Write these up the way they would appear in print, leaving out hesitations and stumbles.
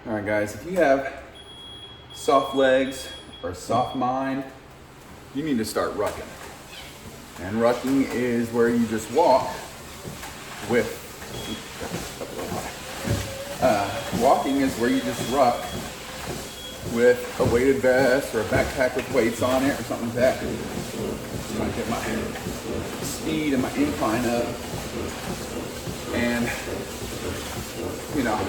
All right, guys, if you have soft legs or a soft mind, you need to start rucking. And rucking is where you just walk with, walking is where you just ruck with a weighted vest or a backpack with weights on it or something like that. Just trying to get my speed and my incline up. And, you know,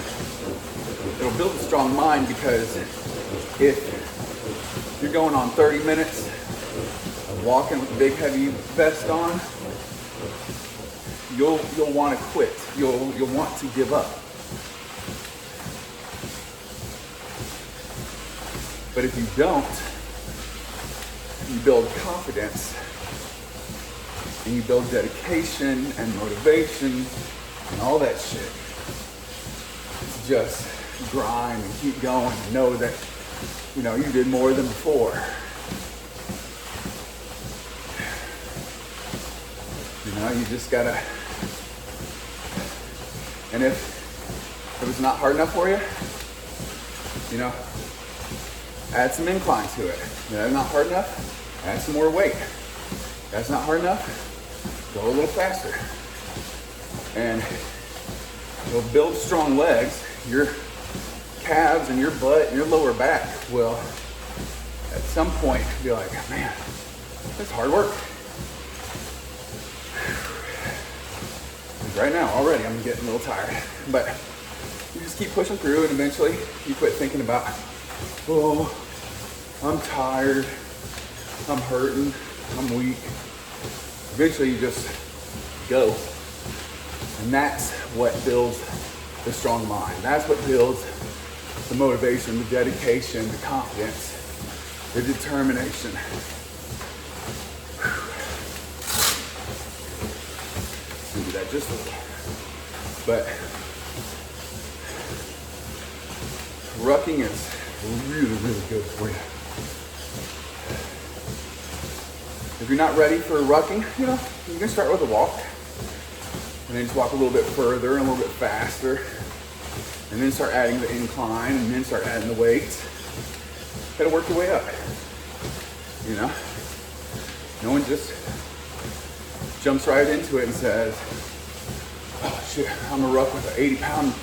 it'll build a strong mind, because if you're going on 30 minutes of walking with a big heavy vest on, you'll want to quit. You'll want to give up. But if you don't, you build confidence and you build dedication and motivation and all that shit. Just grind and keep going and know that, you know, you did more than before. You know, you just gotta, and if it was not hard enough for you, you know, add some incline to it. You know, not hard enough, add some more weight. That's not hard enough, go a little faster. And you'll build strong legs. Your calves and your butt and your lower back will at some point be like, man, that's hard work. Right now already I'm getting a little tired, but you just keep pushing through, and eventually you quit thinking about, oh, I'm tired, I'm hurting, I'm weak. Eventually you just go. And that's what builds the strong mind. That's what builds the motivation, the dedication, the confidence, the determination. Do that just a little. But rucking is really, really good for you. If you're not ready for rucking, you know, you can start with a walk. And then just walk a little bit further and a little bit faster. And then start adding the incline, and then start adding the weights. Gotta work your way up. You know? No one just jumps right into it and says, oh shit, I'm gonna ruck with an 80-pound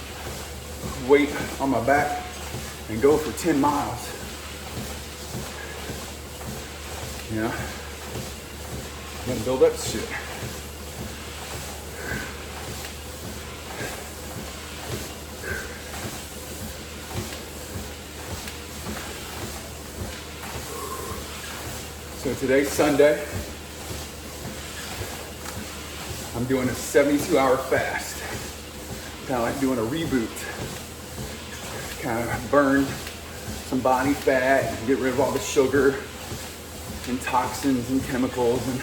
weight on my back and go for 10 miles. You know? You gotta build up shit. So today's Sunday. I'm doing a 72-hour fast. Kind of like doing a reboot. Kind of burn some body fat and get rid of all the sugar and toxins and chemicals and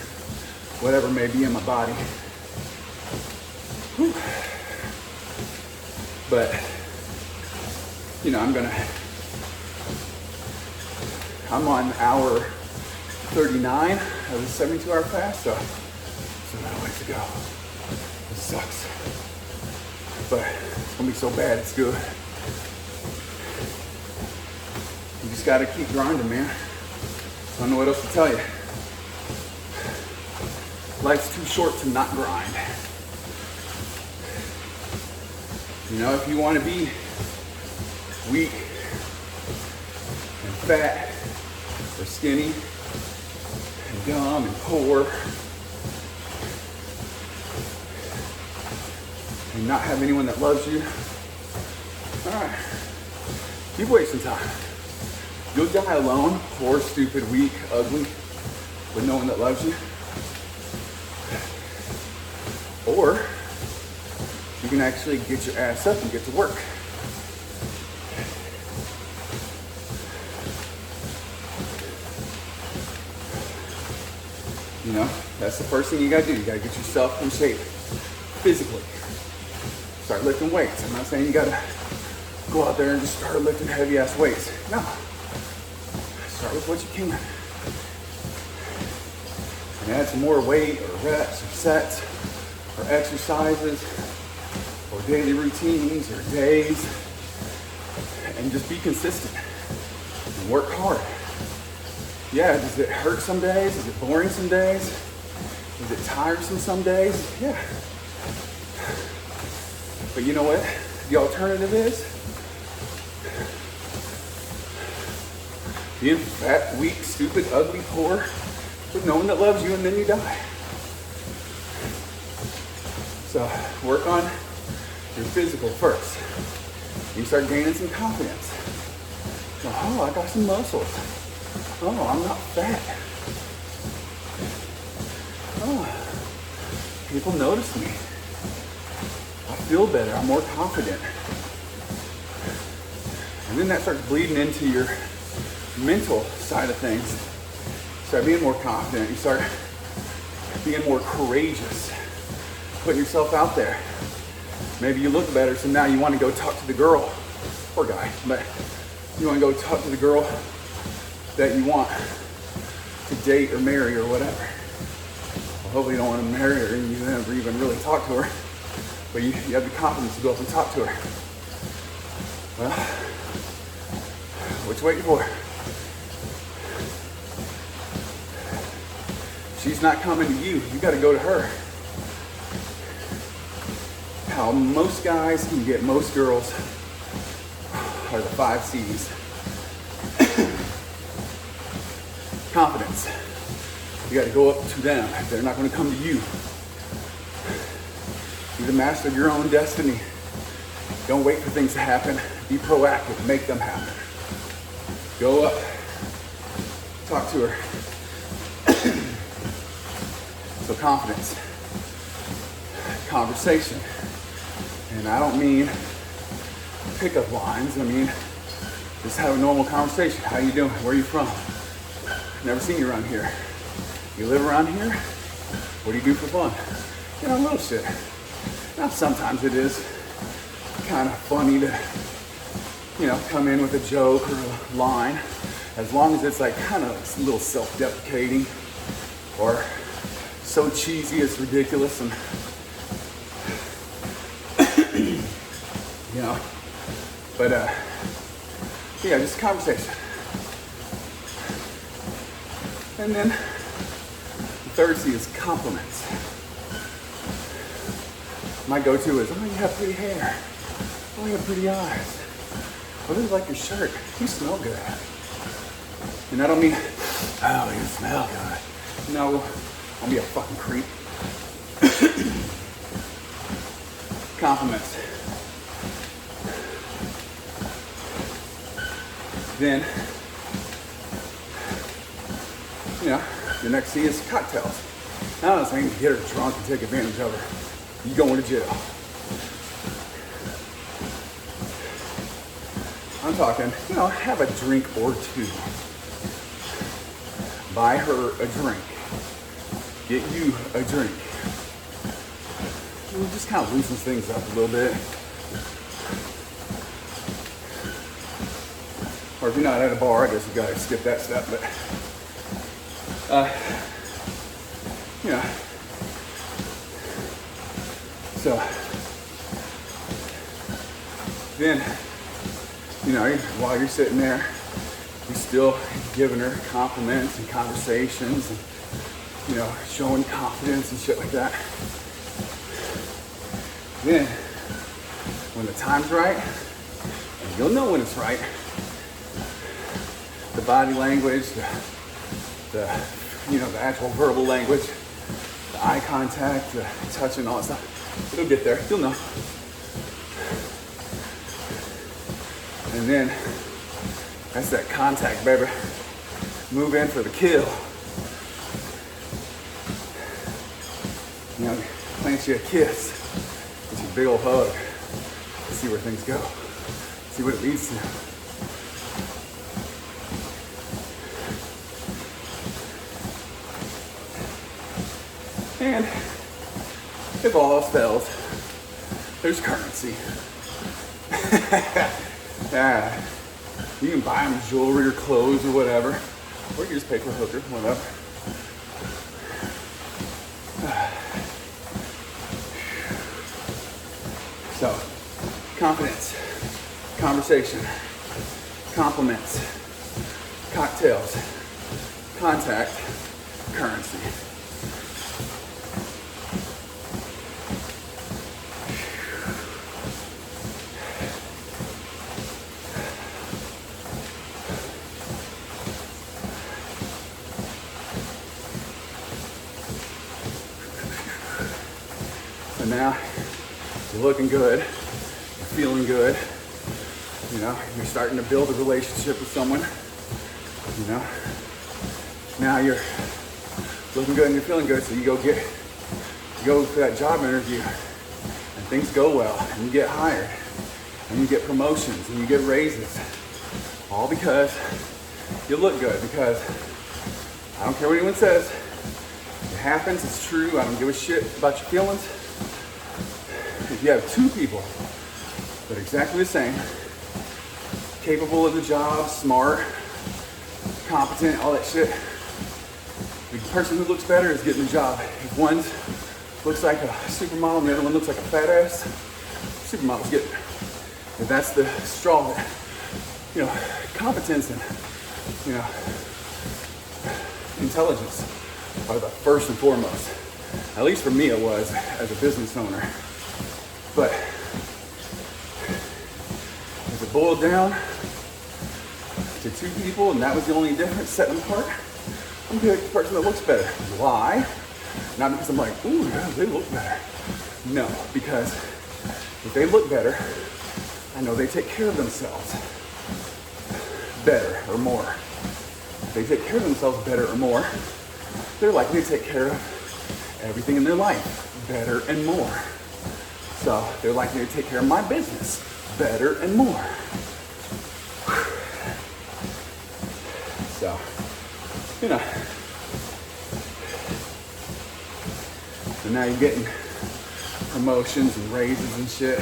whatever may be in my body. Whew. But, you know, I'm on hour 39 of the 72-hour fast, so a lot of ways to go. It sucks, but it's gonna be so bad, it's good. You just gotta keep grinding, man. I don't know what else to tell you. Life's too short to not grind. You know, if you want to be weak and fat or skinny and dumb and poor and not have anyone that loves you, all right, keep wasting time. You'll die alone, poor, stupid, weak, ugly, with no one that loves you. Or you can actually get your ass up and get to work. You know, that's the first thing you gotta do. You gotta get yourself in shape physically. Start lifting weights. I'm not saying you gotta go out there and just start lifting heavy ass weights. No. Start with what you can. And add some more weight or reps or sets or exercises or daily routines or days. and just be consistent and work hard. Yeah, does it hurt some days? Is it boring some days? Is it tiresome some days? Yeah. But you know what? The alternative is being fat, weak, stupid, ugly, poor, with no one that loves you, and then you die. So work on your physical first. You start gaining some confidence. So, oh, I got some muscles. Oh, I'm not fat. Oh, people notice me. I feel better. I'm more confident. And then that starts bleeding into your mental side of things. You start being more confident. You start being more courageous. Putting yourself out there. Maybe you look better, so now you want to go talk to the girl, or guy, but you want to go talk to the girl that you want to date or marry or whatever. Well, hopefully you don't want to marry her and you never even really talk to her, but you have the confidence to go up and talk to her. Well, what you waiting for? She's not coming to you. You got to go to her. How most guys can get most girls are the 5 C's. Confidence. You got to go up to them. They're not going to come to you. Be the master of your own destiny. Don't wait for things to happen. Be proactive. Make them happen. Go up. Talk to her. So confidence. Conversation. And I don't mean pickup lines. I mean, just have a normal conversation. How you doing? Where are you from? Never seen you around here. You live around here? What do you do for fun? You know, little shit. Now, sometimes it is kind of funny to, you know, come in with a joke or a line, as long as it's like kind of a little self-deprecating or so cheesy it's ridiculous and you know, but yeah, just conversation. And then the third C is compliments. My go-to is, oh, you have pretty hair. Oh, you have pretty eyes. I really like your shirt. You smell good. And I don't mean, oh, you smell good. No, I'll be a fucking creep. Compliments. Then, you know, the next C is cocktails. I'm not saying to get her drunk and take advantage of her. You going to jail. I'm talking, you know, have a drink or two. Buy her a drink. Get you a drink. It just kind of loosens things up a little bit. Or if you're not at a bar, I guess you gotta skip that step, but you know. So then, you know, while you're sitting there, you're still giving her compliments and conversations and, you know, showing confidence and shit like that. Then, when the time's right, and you'll know when it's right, the body language, the you know, the actual verbal language, the eye contact, the touching, all that stuff, it'll get there, you'll know. And then, that's that contact, baby. Move in for the kill. You know, plant you a kiss. Get you a big old hug. See where things go. See what it leads to. And if all else fails, there's currency. Yeah. You can buy them jewelry or clothes or whatever. Or you just pay for a hooker, whatever. So, confidence, conversation, compliments, cocktails, contact, currency. So now you're looking good, you're feeling good, you know, you're starting to build a relationship with someone, you know. Now you're looking good and you're feeling good, so you go for that job interview and things go well and you get hired and you get promotions and you get raises, all because you look good. Because I don't care what anyone says, it happens, it's true, I don't give a shit about your feelings. If you have two people that are exactly the same, capable of the job, smart, competent, all that shit, the person who looks better is getting the job. If one looks like a supermodel and the other one looks like a fat ass, supermodel's getting it. If that's the straw that, you know, competence and, you know, intelligence are the first and foremost. At least for me it was as a business owner. But if it boiled down to two people and that was the only difference setting them apart, I'm gonna pick the person that looks better. Why? Not because I'm like, ooh, yeah, they look better. No, because if they look better, I know they take care of themselves better or more. If they take care of themselves better or more, they're likely to take care of everything in their life better and more. So they're likely to take care of my business better and more. So, you know. So now you're getting promotions and raises and shit.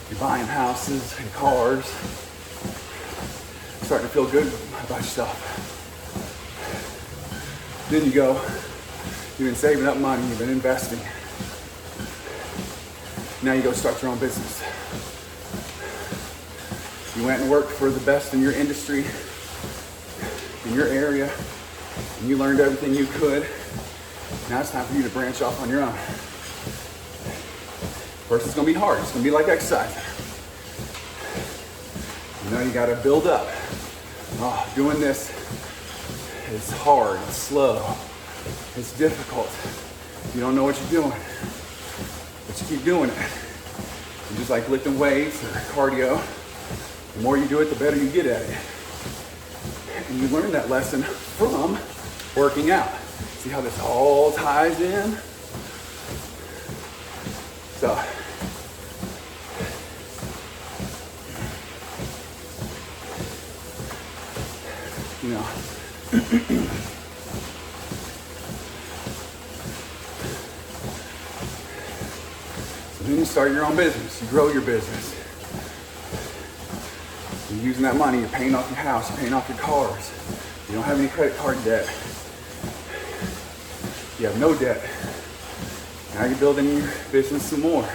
You're buying houses and cars. You're starting to feel good about yourself. Then you go, you've been saving up money, you've been investing. Now you go start your own business. You went and worked for the best in your industry, in your area, and you learned everything you could. Now it's time for you to branch off on your own. First, it's gonna be hard. It's gonna be like exercise. You know, you gotta build up. Oh, doing this is hard, it's slow, it's difficult. You don't know what you're doing, but you keep doing it. And just like lifting weights or cardio, the more you do it, the better you get at it. And you learn that lesson from working out. See how this all ties in? So, you know, so then you start your own business, you grow your business. You're using that money, you're paying off your house, you're paying off your cars. You don't have any credit card debt. You have no debt. Now you're building your business some more.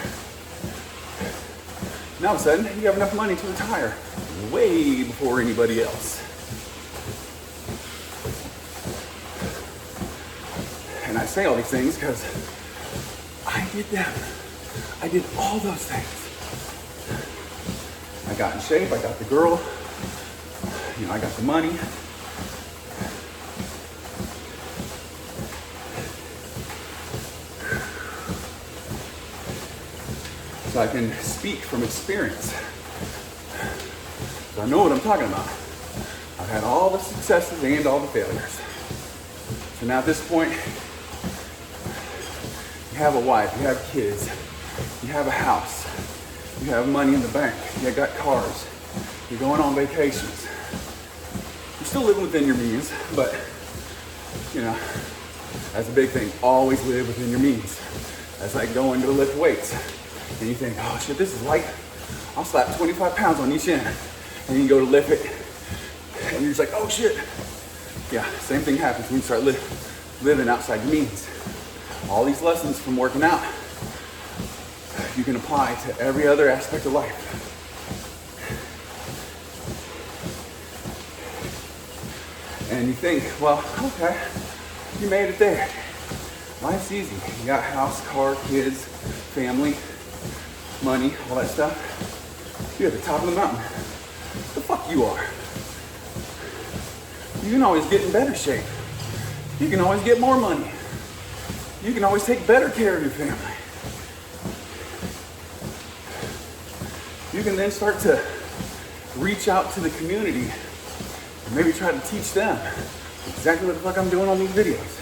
Now all of a sudden, you have enough money to retire way before anybody else. And I say all these things because I did them. I did all those things. I got in shape, I got the girl, you know, I got the money. So I can speak from experience. So I know what I'm talking about. I've had all the successes and all the failures. So now at this point, you have a wife, you have kids, you have a house, you have money in the bank, you got cars, you're going on vacations. You're still living within your means, but, you know, that's a big thing. Always live within your means. That's like going to lift weights. And you think, oh shit, this is light. I'll slap 25 pounds on each end. And you go to lift it, and you're just like, oh shit. Yeah, same thing happens when you start living outside your means. All these lessons from working out, you can apply to every other aspect of life. And you think, well, okay, you made it there. Life's easy. You got house, car, kids, family, money, all that stuff. You're at the top of the mountain. The fuck you are. You can always get in better shape. You can always get more money. You can always take better care of your family. You can then start to reach out to the community and maybe try to teach them exactly what the fuck I'm doing on these videos.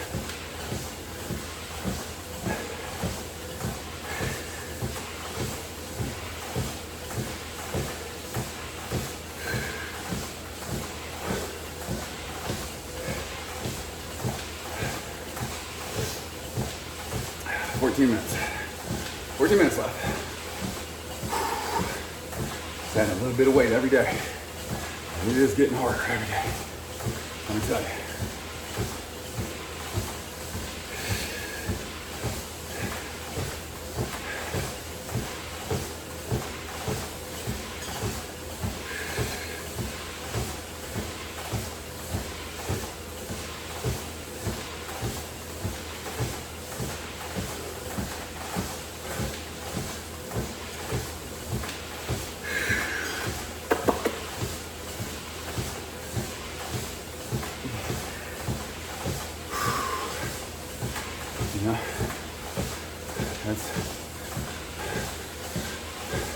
Minutes. 14 minutes left. Just adding a little bit of weight every day. And it is getting harder every day. Let me tell you.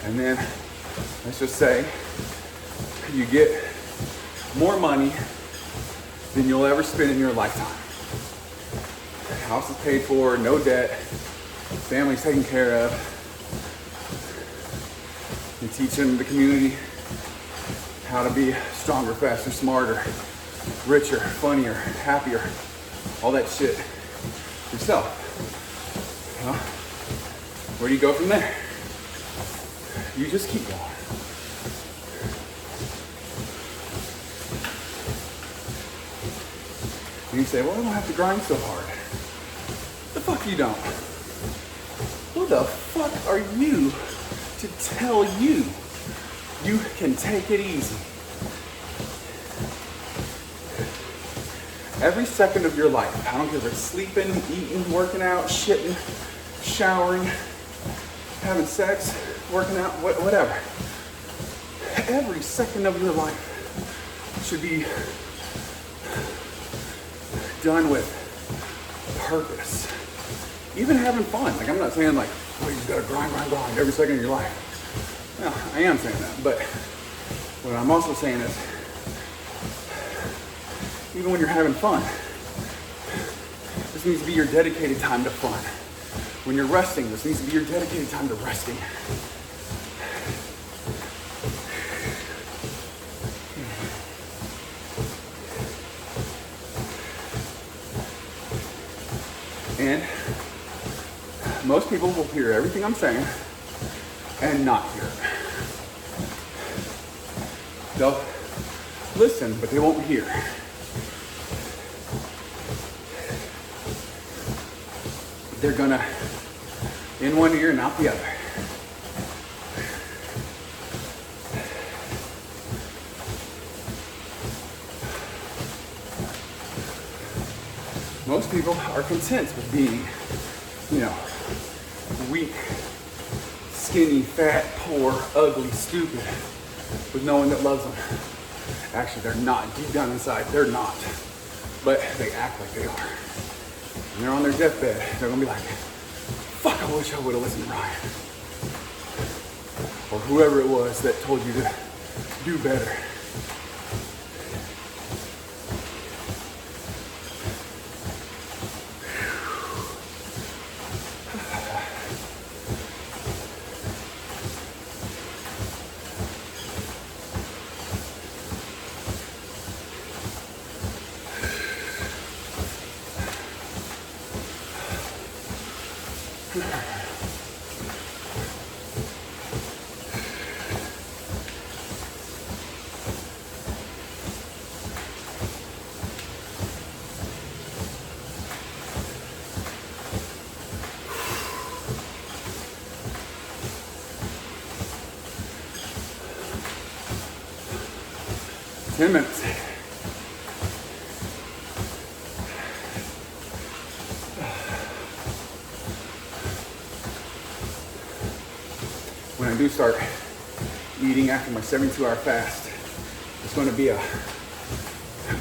And then let's just say you get more money than you'll ever spend in your lifetime. House is paid for, no debt, family's taken care of. You're teaching the community how to be stronger, faster, smarter, richer, funnier, happier, all that shit yourself. Well, where do you go from there? You just keep going. And you say, well, I don't have to grind so hard. The fuck you don't. Who the fuck are you to tell you you can take it easy? Every second of your life, I don't care if it's sleeping, eating, working out, shitting, showering, having sex, working out, whatever. Every second of your life should be done with purpose. Even having fun. Like, I'm not saying like, oh, you just gotta grind every second of your life. No, I am saying that. But what I'm also saying is, even when you're having fun, this needs to be your dedicated time to fun. When you're resting, this needs to be your dedicated time to resting. And most people will hear everything I'm saying and not hear it. They'll listen, but they won't hear. They're gonna in one ear and out the other. Most people are content with being, weak, skinny, fat, poor, ugly, stupid, with no one that loves them. Actually, they're not. Deep down inside, they're not. But they act like they are. And they're on their deathbed. They're gonna be like, fuck, I wish I would have listened to Ryan. Or whoever it was that told you to do better. Minutes. I do start eating after my 72-hour fast, it's going to be a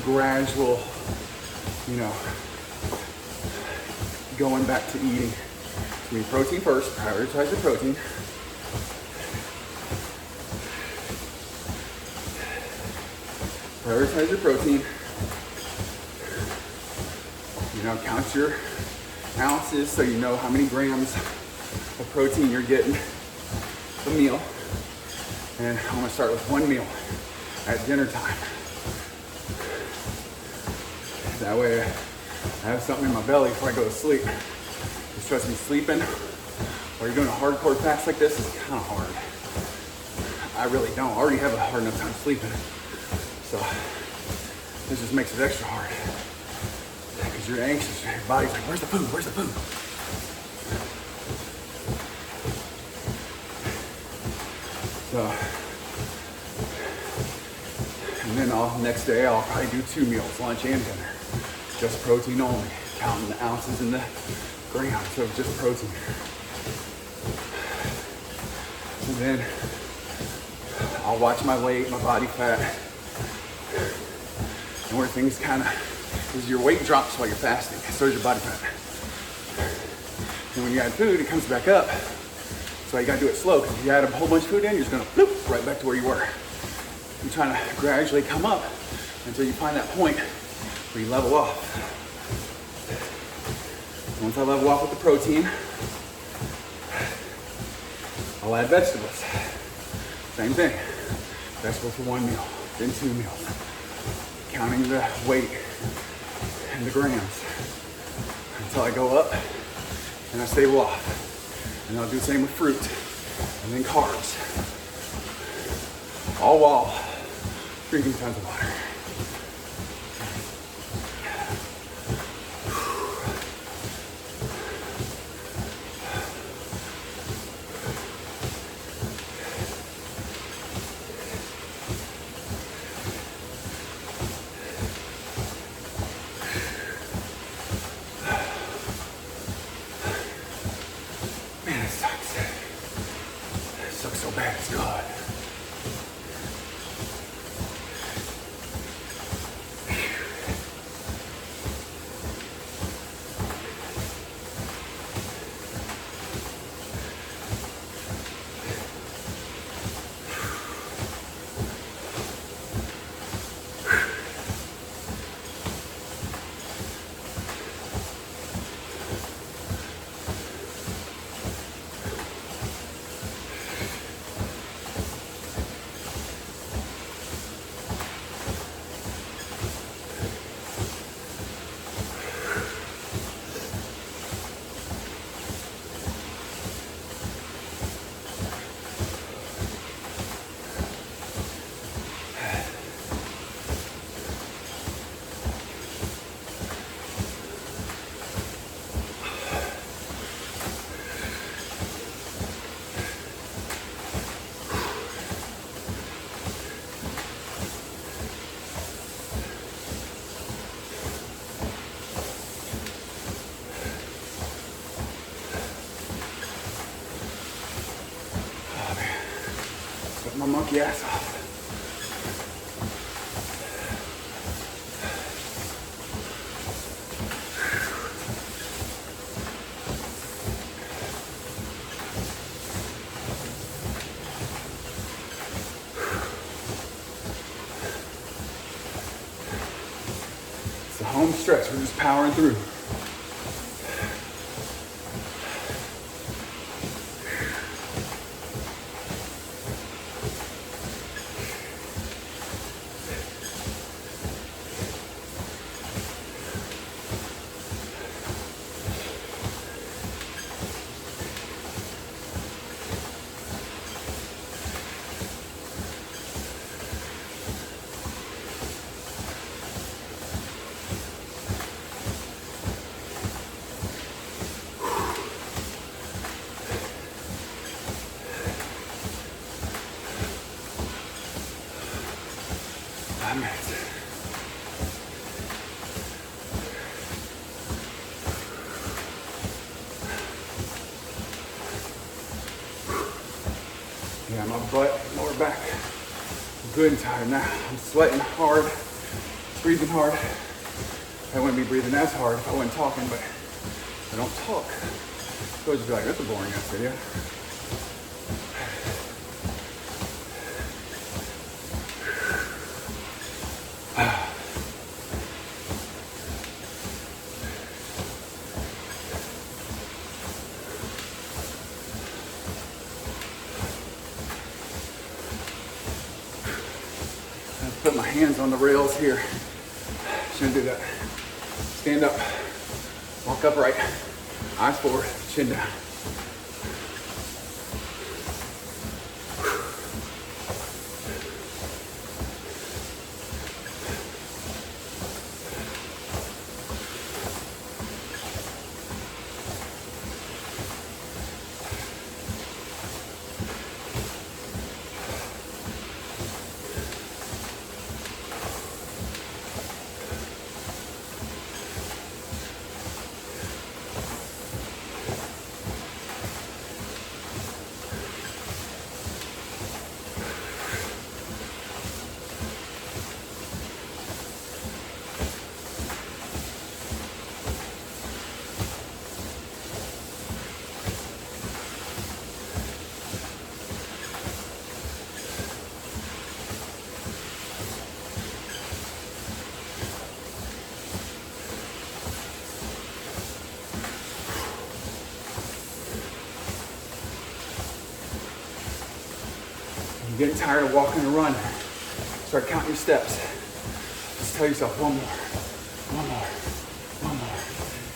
gradual, you know, going back to eating. It's going to be protein first, prioritize the protein. Prioritize your protein. You know, count your ounces so you know how many grams of protein you're getting a meal. And I'm gonna start with one meal at dinner time. That way I have something in my belly before I go to sleep. Just trust me, sleeping while you're doing a hardcore fast like this is kind of hard. I really don't. I already have a hard enough time sleeping. So this just makes it extra hard. Because you're anxious, your body's like, where's the food? Where's the food? So, and then next day I'll probably do 2 meals, lunch and dinner. Just protein only, counting the ounces and the grams, so just protein. And then I'll watch my weight, my body fat, and where things kind of, is your weight drops while you're fasting, so does your body fat. And when you add food, it comes back up. So you gotta do it slow, because if you add a whole bunch of food in, you're just gonna bloop, right back to where you were. You're trying to gradually come up until you find that point where you level off. Once I level off with the protein, I'll add vegetables. Same thing. Vegetables for 1 meal, then 2 meals. Counting the weight and the grams until I go up and I stable off. And I'll do the same with fruit and then carbs. All while drinking tons of water. My monkey ass off. It's the home stretch. We're just powering through. butt, lower back. Good and tired now. I'm sweating hard, breathing hard. I wouldn't be breathing as hard if I wasn't talking, but I don't talk. So I'd just be like, that's a boring ass video. Put my hands on the rails here. Shouldn't do that. Stand up, walk upright, eyes forward, chin down. Getting tired of walking and running. Start counting your steps. Just tell yourself one more, one more, one more.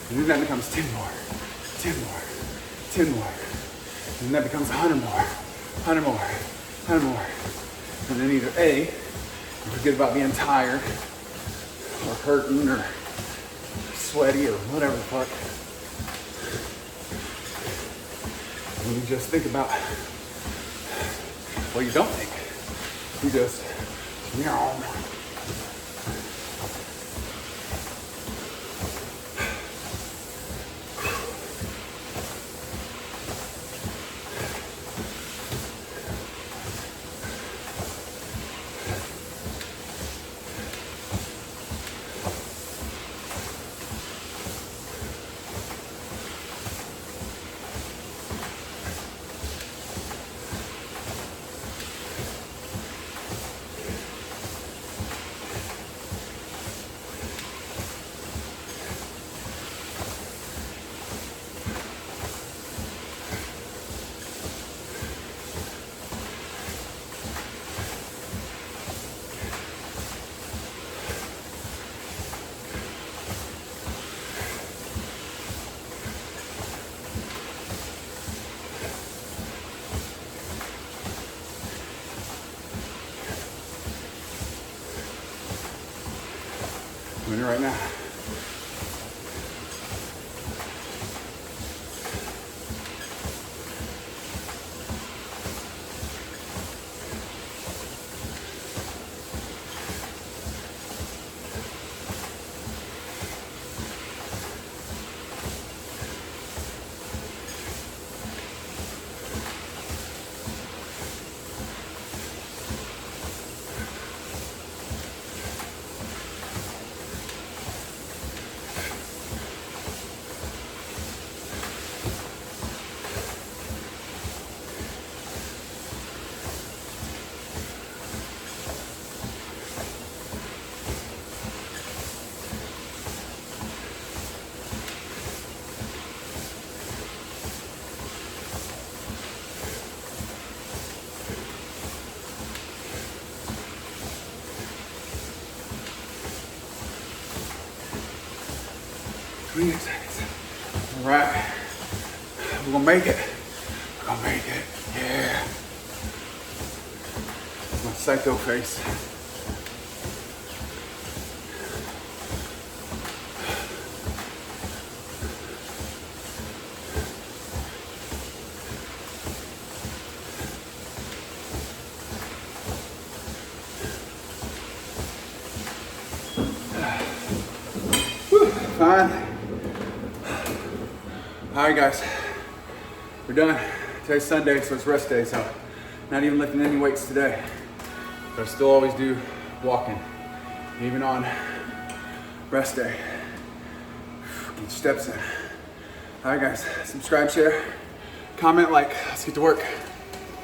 And then that becomes 10 more, 10 more, 10 more. And then that becomes 100 more, 100 more, 100 more. And then either A, you forget about being tired or hurting or sweaty or whatever the fuck. And you just think about, well, you don't think. You just, meow. I'm in it right now. All right, we're gonna make it. We're gonna make it, yeah. That's my psycho face. Fine. All right, guys, we're done. Today's Sunday, so it's rest day, so Not even lifting any weights today. But I still always do walking, even on rest day. Get your steps in. All right, guys, subscribe, share, comment, like. Let's get to work.